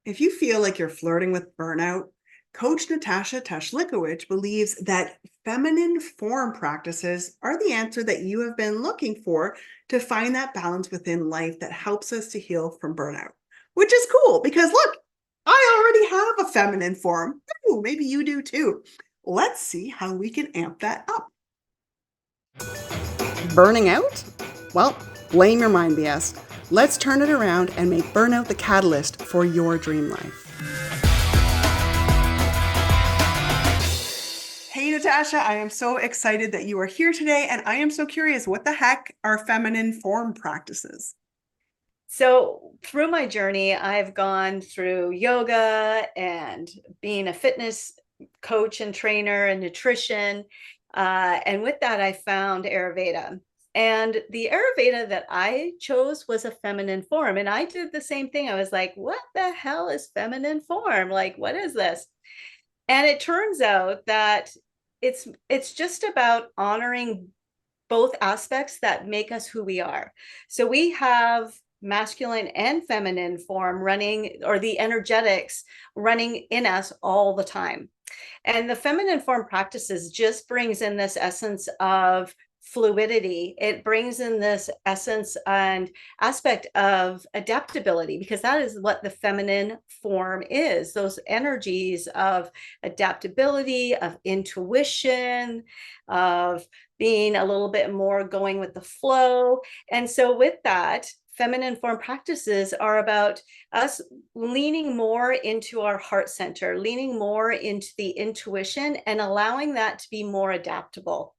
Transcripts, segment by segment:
If you feel like you're flirting with burnout, Coach Natasha Tashlikowich believes that feminine form practices are the answer that you have been looking for to find that balance within life that helps us to heal from burnout. Which is cool because look, I already have a feminine form. Ooh, maybe you do too. Let's see how we can amp that up. Burning out? Well, blame your mind, BS. Let's turn it around and make burnout the catalyst for your dream life. Hey, Natasha, I am so excited that you are here today, and I am so curious, what the heck are feminine form practices? So through my journey, I've gone through yoga and being a fitness coach and trainer and nutrition. And with that, I found Ayurveda. And the Ayurveda that I chose was a feminine form. And I did the same thing. I was like, what the hell is feminine form? Like, what is this? And it turns out that it's just about honoring both aspects that make us who we are. So we have masculine and feminine form running, or the energetics running in us all the time. And the feminine form practices just brings in this essence of fluidity. It brings in this essence and aspect of adaptability, because that is what the feminine form is, those energies of adaptability, of intuition, of being a little bit more going with the flow. And so with that, feminine form practices are about us leaning more into our heart center, leaning more into the intuition, and allowing that to be more adaptable,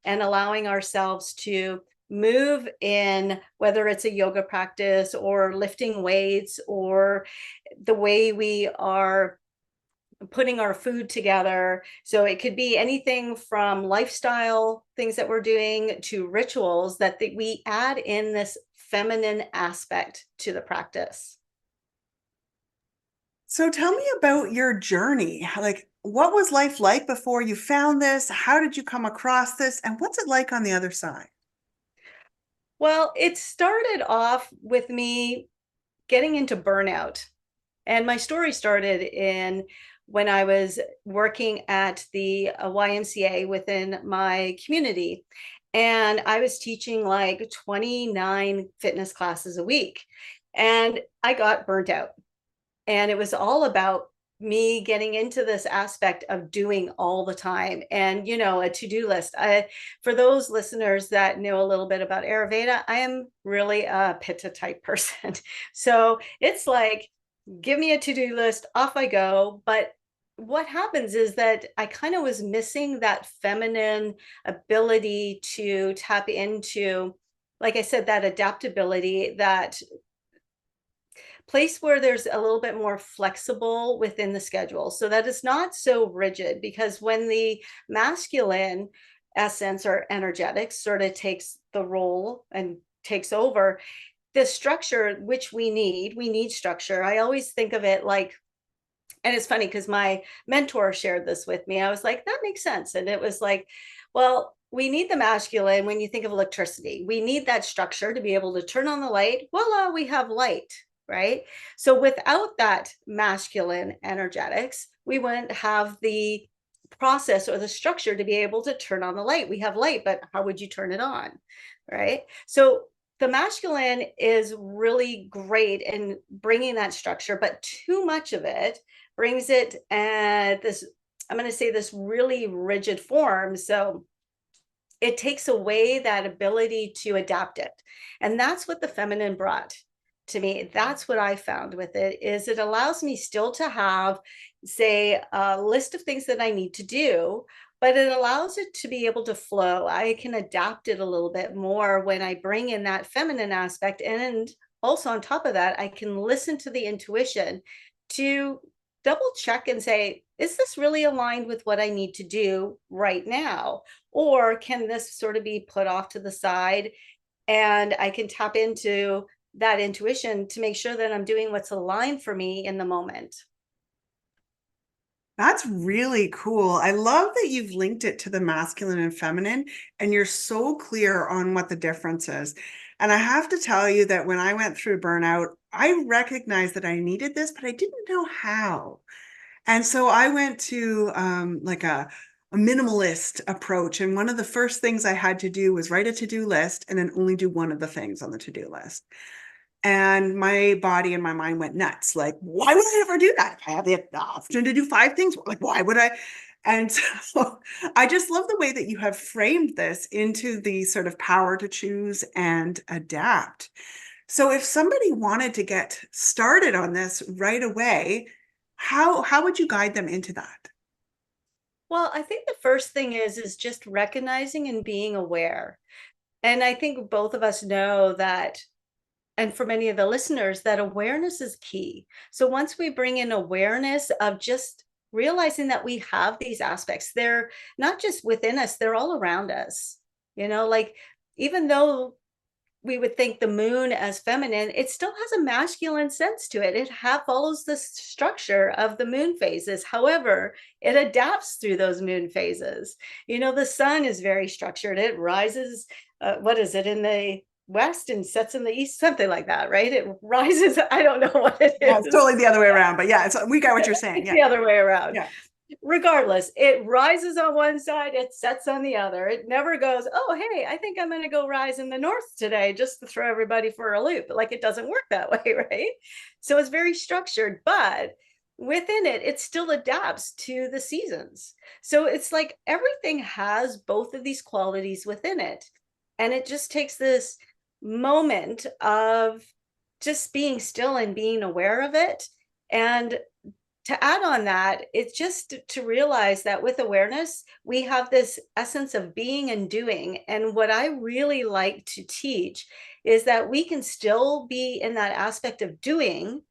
and allowing ourselves to move in, whether it's a yoga practice or lifting weights or the way we are putting our food together. So it could be anything from lifestyle things that we're doing to rituals that we add in this feminine aspect to the practice. So tell me about your journey. Like, what was life like before you found this? How did you come across this? And what's it like on the other side? Well, it started off with me getting into burnout. And my story started in when I was working at the YMCA within my community. And I was teaching like 29 fitness classes a week. And I got burnt out. And it was all about me getting into this aspect of doing all the time, and a to-do list. For those listeners that know a little bit about Ayurveda, I am really a pitta type person. So it's like, give me a to-do list, off I go. But what happens is that I kind of was missing that feminine ability to tap into, like I said, that adaptability, that place where there's a little bit more flexible within the schedule, so that it's not so rigid. Because when the masculine essence or energetics sort of takes the role and takes over, the structure, which we need structure. I always think of it like, and it's funny because my mentor shared this with me. I was like, that makes sense. And it was like, well, we need the masculine. When you think of electricity, we need that structure to be able to turn on the light. Voila, we have light, right? So without that masculine energetics, we wouldn't have the process or the structure to be able to turn on the light. We have light, but how would you turn it on, right? So the masculine is really great in bringing that structure, but too much of it brings it at this, I'm going to say, this really rigid form. So it takes away that ability to adapt it. And that's what the feminine brought to me. That's what I found with it, is it allows me still to have, say, a list of things that I need to do, but it allows it to be able to flow. I can adapt it a little bit more when I bring in that feminine aspect. And also on top of that, I can listen to the intuition to double check and say, is this really aligned with what I need to do right now? Or can this sort of be put off to the side, and I can tap into that intuition to make sure that I'm doing what's aligned for me in the moment. That's really cool. I love that you've linked it to the masculine and feminine, and you're so clear on what the difference is. And I have to tell you that when I went through burnout, I recognized that I needed this, but I didn't know how. And so I went to like a minimalist approach. And one of the first things I had to do was write a to-do list and then only do one of the things on the to-do list. And my body and my mind went nuts. Like, why would I ever do that? If I have the option to do 5 things, like, why would I? And so I just love the way that you have framed this into the sort of power to choose and adapt. So if somebody wanted to get started on this right away, how would you guide them into that? Well, I think the first thing is just recognizing and being aware. And I think both of us know that, and for many of the listeners, that awareness is key. So once we bring in awareness of just realizing that we have these aspects, they're not just within us, they're all around us. Like, even though we would think the moon as feminine, it still has a masculine sense to it. It follows the structure of the moon phases. However, it adapts through those moon phases. The sun is very structured. It rises, what is it, in the west and sets in the east, something like that, right? It rises, I don't know what it Yeah, it's is. totally the other way around, but yeah, we got what you're saying. It's Yeah. the other way around. Yeah. Regardless, it rises on one side, it sets on the other. It never goes, oh, hey, I think I'm going to go rise in the north today just to throw everybody for a loop. Like, it doesn't work that way, right? So it's very structured, but within it, it still adapts to the seasons. So it's like everything has both of these qualities within it. And it just takes this moment of just being still and being aware of it. And to add on that, it's just to realize that with awareness, we have this essence of being and doing. And what I really like to teach is that we can still be in that aspect of doing,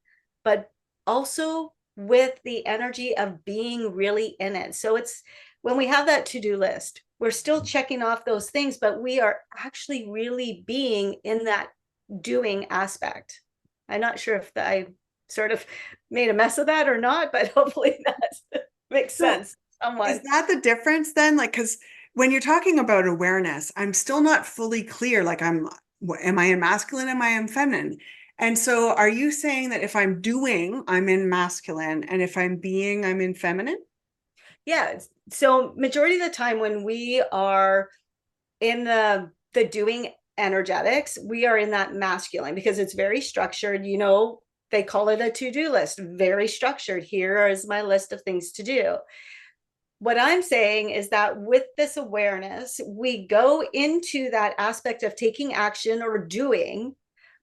but also with the energy of being really in it. So it's when we have that to-do list, we're still checking off those things, but we are actually really being in that doing aspect. I'm not sure if I sort of made a mess of that or not, but hopefully that makes So sense somewhat. is that the difference then? Like, because when you're talking about awareness, I'm still not fully clear. Like, am I in masculine? Am I in feminine? And so are you saying that if I'm doing, I'm in masculine, and if I'm being, I'm in feminine? Yeah. So majority of the time when we are in the doing energetics, we are in that masculine because it's very structured. They call it a to-do list, very structured. Here is my list of things to do. What I'm saying is that with this awareness, we go into that aspect of taking action or doing,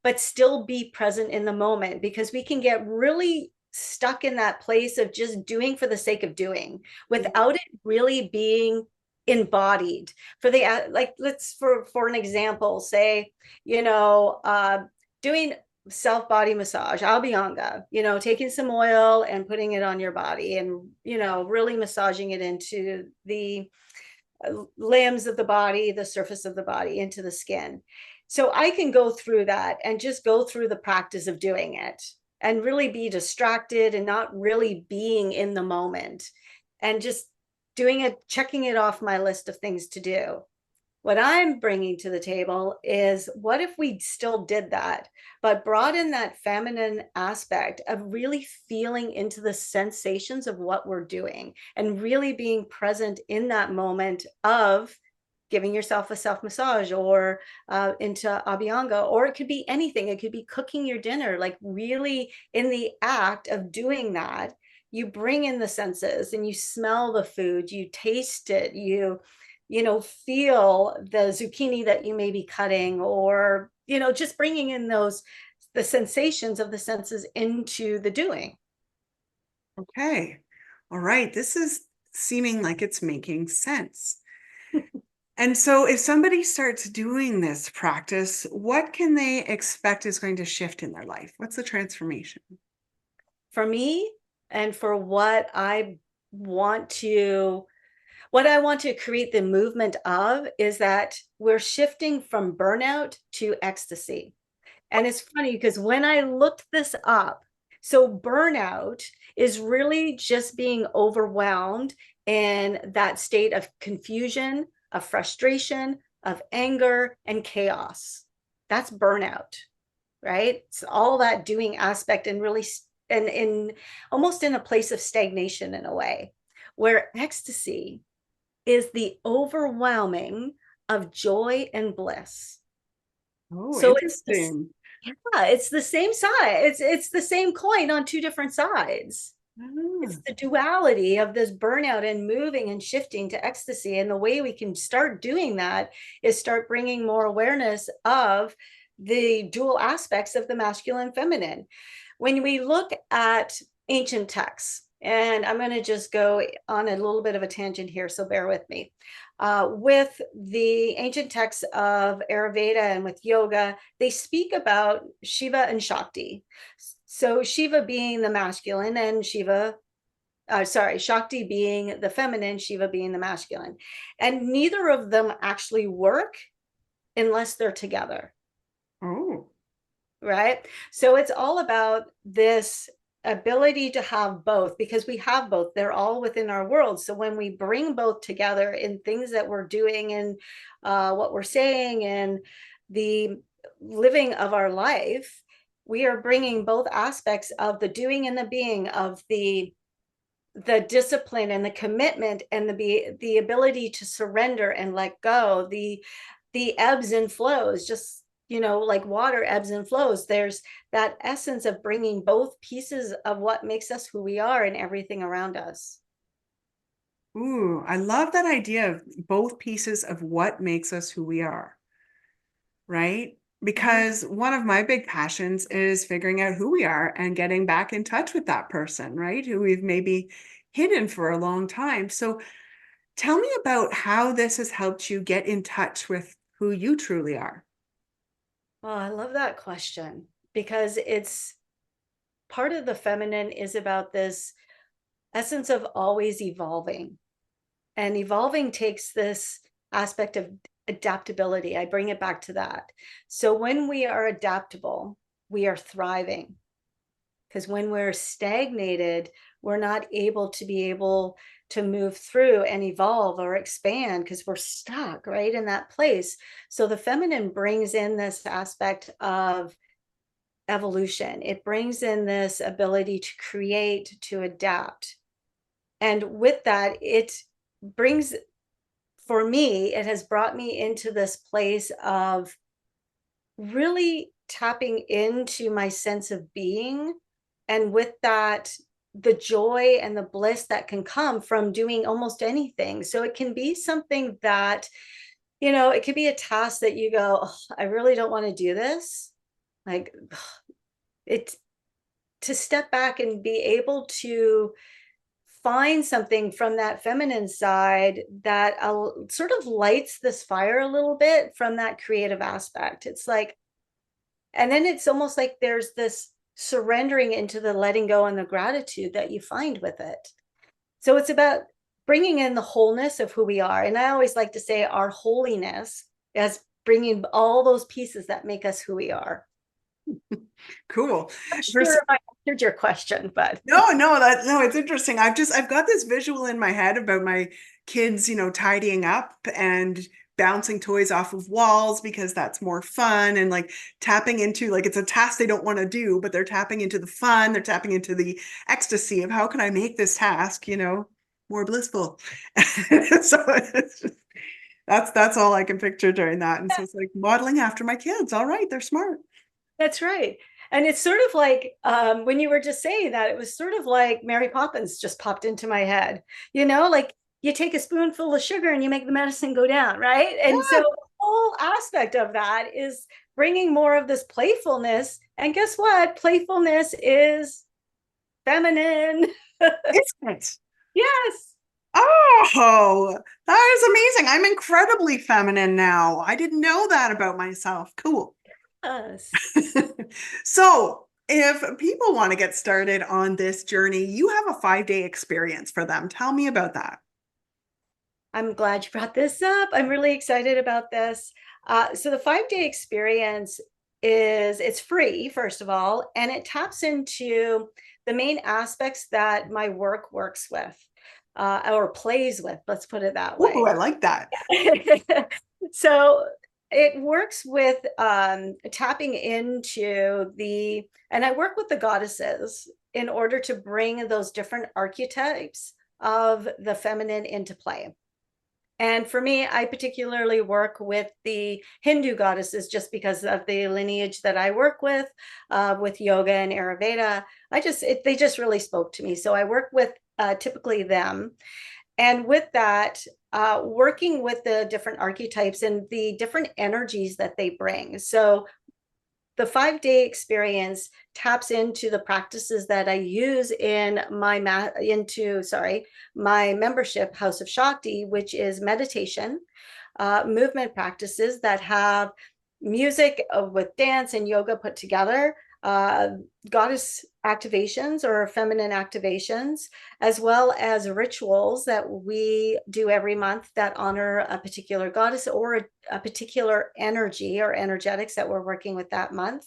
but still be present in the moment, because we can get really stuck in that place of just doing for the sake of doing without it really being embodied. For the like, let's for an example, say, doing self body massage, Abhyanga, taking some oil and putting it on your body and, really massaging it into the limbs of the body, the surface of the body, into the skin. So I can go through that and just go through the practice of doing it and really be distracted and not really being in the moment and just doing it, checking it off my list of things to do. What I'm bringing to the table is, what if we still did that, but brought in that feminine aspect of really feeling into the sensations of what we're doing and really being present in that moment of giving yourself a self massage or into Abhyanga, or it could be anything. It could be cooking your dinner, like really in the act of doing that. You bring in the senses and you smell the food, you taste it, feel the zucchini that you may be cutting, or, just bringing in the sensations of the senses into the doing. Okay. All right. This is seeming like it's making sense. And so if somebody starts doing this practice, what can they expect is going to shift in their life? What's the transformation? For me, and for what I want to create the movement of, is that we're shifting from burnout to ecstasy. And it's funny because when I looked this up, so burnout is really just being overwhelmed in that state of confusion, of frustration, of anger, and chaos. that's burnout, right? It's all that doing aspect and really and in almost in a place of stagnation in a way, where ecstasy is the overwhelming of joy and bliss. Oh, So it's this, interesting. yeah, it's the same side. It's the same coin on two different sides. It's Ah. the duality of this burnout and moving and shifting to ecstasy. And the way we can start doing that is start bringing more awareness of the dual aspects of the masculine and feminine. When we look at ancient texts, and I'm going to just go on a little bit of a tangent here, so bear with me. With the ancient texts of Ayurveda and with yoga, they speak about Shiva and Shakti. So Shiva being the masculine and Shakti being the feminine, Shiva being the masculine. And neither of them actually work unless they're together. Oh. Right? So it's all about this ability to have both, because we have both. They're all within our world. So when we bring both together in things that we're doing and what we're saying and the living of our life, we are bringing both aspects of the doing and the being, of the discipline and the commitment and the ability to surrender and let go, the ebbs and flows, just like water ebbs and flows. There's that essence of bringing both pieces of what makes us who we are and everything around us. Ooh, I love that idea of both pieces of what makes us who we are, right? Mhm. Because one of my big passions is figuring out who we are and getting back in touch with that person, right? Who we've maybe hidden for a long time. So tell me about how this has helped you get in touch with who you truly are. Oh, I love that question, because it's part of the feminine is about this essence of always evolving. And evolving takes this aspect of adaptability. I bring it back to that. So when we are adaptable, we are thriving. Because when we're stagnated, we're not able to move through and evolve or expand, because we're stuck right in that place. So the feminine brings in this aspect of evolution. It brings in this ability to create, to adapt. And with that, it brings, for me, it has brought me into this place of really tapping into my sense of being. And with that, the joy and the bliss that can come from doing almost anything. So it can be something that, it could be a task that you go, oh, I really don't want to do this. Like, it's to step back and be able to find something from that feminine side that sort of lights this fire a little bit from that creative aspect. It's like, and then it's almost like there's this surrendering into the letting go and the gratitude that you find with it. So it's about bringing in the wholeness of who we are. And I always like to say our holiness as bringing all those pieces that make us who we are. Cool. I'm not For sure if I answered your question, but no, it's interesting. I've got this visual in my head about my kids, tidying up and bouncing toys off of walls because that's more fun and like tapping into like it's a task they don't want to do, but they're tapping into the fun, they're tapping into the ecstasy of how can I make this task, more blissful. So that's all I can picture during that. And so it's like modeling after my kids. All right, they're smart. that's right. And it's sort of like when you were just saying that, it was sort of like Mary Poppins just popped into my head. Like you take a spoonful of sugar and you make the medicine go down, right? And so Yeah, the whole aspect of that is bringing more of this playfulness. And guess what? Playfulness is feminine. it's it. Yes. Oh, that is amazing. I'm incredibly feminine now. I didn't know that about myself. Cool. Yes. So, if people want to get started on this journey, you have a 5-day experience for them. Tell me about that. I'm glad you brought this up. I'm really excited about this. So the 5-day experience it's free, first of all, and it taps into the main aspects that my work works with, or plays with, let's put it that Ooh, way. I like that. So it works with tapping into and I work with the goddesses in order to bring those different archetypes of the feminine into play. And for me, I particularly work with the Hindu goddesses just because of the lineage that I work with yoga and Ayurveda. They just really spoke to me. So I work with typically them. And with that, working with the different archetypes and the different energies that they bring. So the 5-day experience taps into the practices that I use in my membership House of Shakti, which is meditation, movement practices that have music with dance and yoga put together, goddess activations or feminine activations, as well as rituals that we do every month that honor a particular goddess or a particular energy or energetics that we're working with that month.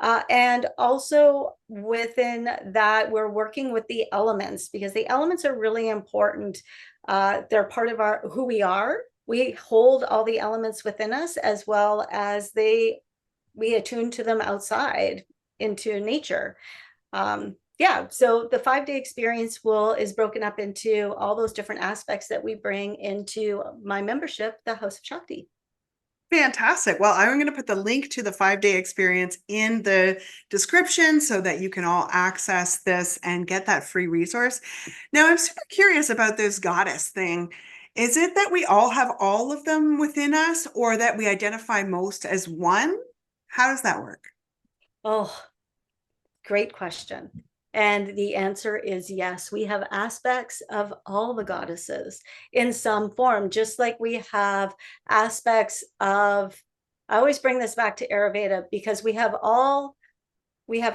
And also within that, we're working with the elements because the elements are really important. They're part of who we are. We hold all the elements within us as well as we attune to them outside into nature. Yeah, so the 5-day experience is broken up into all those different aspects that we bring into my membership, the House of Shakti. Fantastic. Well, I'm going to put the link to the 5-day experience in the description so that you can all access this and get that free resource. Now, I'm super curious about this goddess thing. Is it that we all have all of them within us, or that we identify most as one? How does that work? Oh, great question. And the answer is yes. We have aspects of all the goddesses in some form, just like we have aspects of, I always bring this back to Ayurveda because we have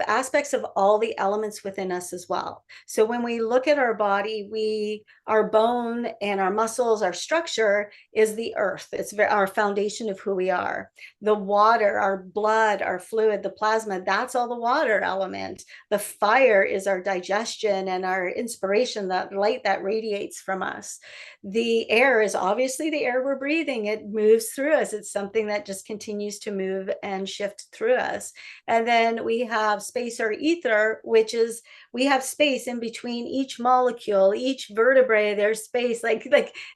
aspects of all the elements within us as well. So when we look at our body, our bone and our muscles, our structure is the earth. It's our foundation of who we are. The water, our blood, our fluid, the plasma, that's all the water element. The fire is our digestion and our inspiration, that light that radiates from us. The air is obviously the air we're breathing. It moves through us. It's something that just continues to move and shift through us. And then we have space or ether, which is we have space in between each molecule, each vertebrae. There's space, like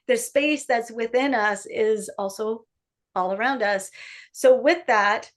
the space that's within us is also all around us. So with that,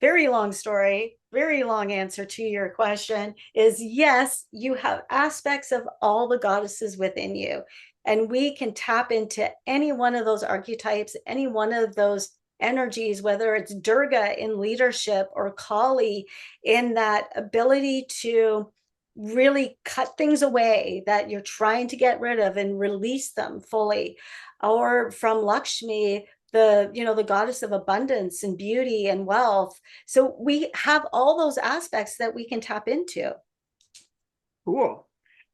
very long story, very long answer to your question is yes, you have aspects of all the goddesses within you. And we can tap into any one of those archetypes, any one of those energies, whether it's Durga in leadership or Kali in that ability to really cut things away that you're trying to get rid of and release them fully, or from Lakshmi, the goddess of abundance and beauty and wealth. So we have all those aspects that we can tap into. Cool.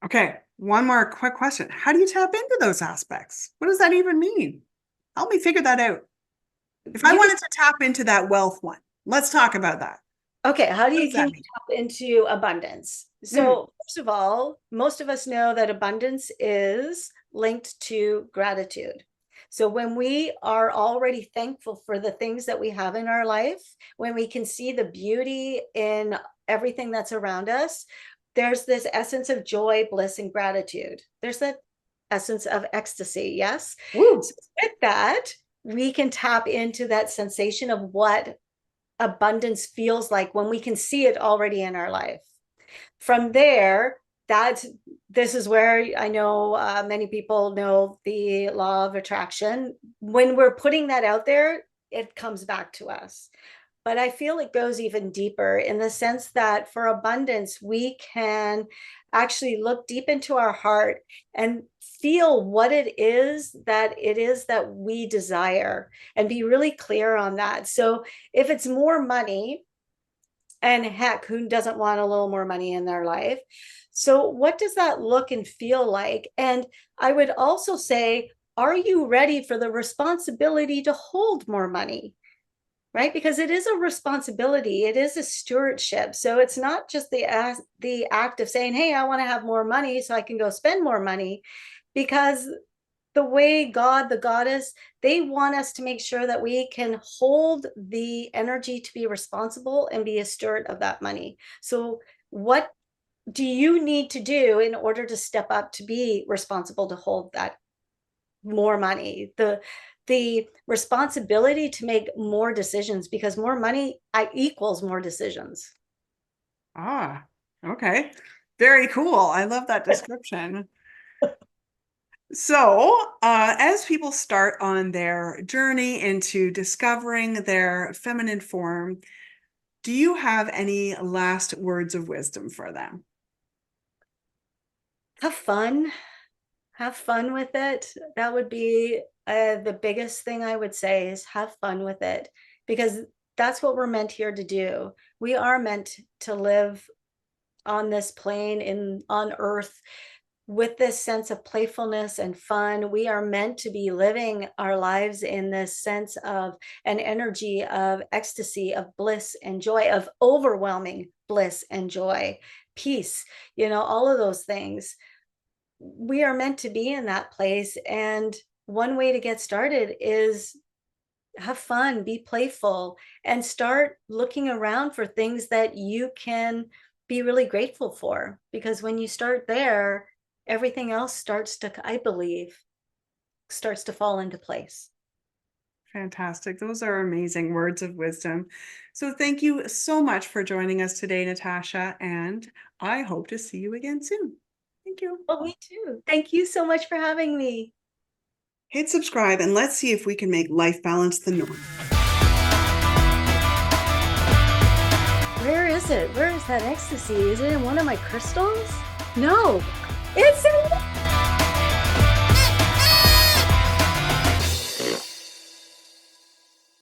Okay, one more quick question. How do you tap into those aspects? What does that even mean? Help me figure that out. If I wanted to tap into that wealth one, let's talk about that. Okay, how can you tap into abundance? So first of all, most of us know that abundance is linked to gratitude. So when we are already thankful for the things that we have in our life, when we can see the beauty in everything that's around us, there's this essence of joy, bliss, and gratitude. There's that essence of ecstasy, yes? So with that, we can tap into that sensation of what abundance feels like when we can see it already in our life. From there, this is where I know many people know the law of attraction. When we're putting that out there, it comes back to us. But I feel it goes even deeper in the sense that for abundance, we can actually look deep into our heart and feel what it is that we desire and be really clear on that. So if it's more money, and heck, who doesn't want a little more money in their life? So what does that look and feel like? And I would also say, are you ready for the responsibility to hold more money? Right? Because it is a responsibility. It is a stewardship. So it's not just the act of saying, hey, I want to have more money so I can go spend more money, because the way God, the goddess, they want us to make sure that we can hold the energy to be responsible and be a steward of that money. So what do you need to do in order to step up to be responsible to hold that more money, the responsibility to make more decisions, because more money equals more decisions. Ah, okay. Very cool. I love that description. So, as people start on their journey into discovering their feminine form, do you have any last words of wisdom for them? Have fun. Have fun with it. That would be the biggest thing I would say, is have fun with it, because that's what we're meant here to do. We are meant to live on this plane on earth with this sense of playfulness and fun. We are meant to be living our lives in this sense of an energy of ecstasy, of bliss and joy, of overwhelming bliss and joy, peace, all of those things. We are meant to be in that place. And one way to get started is have fun, be playful, and start looking around for things that you can be really grateful for. Because when you start there, everything else starts to, I believe, starts to fall into place. Fantastic. Those are amazing words of wisdom. So thank you so much for joining us today, Natasha, and I hope to see you again soon. Thank you. Oh, me too. Thank you so much for having me. Hit subscribe and let's see if we can make life balance the norm. Where is it? Where is that ecstasy? Is it in one of my crystals? No, it's in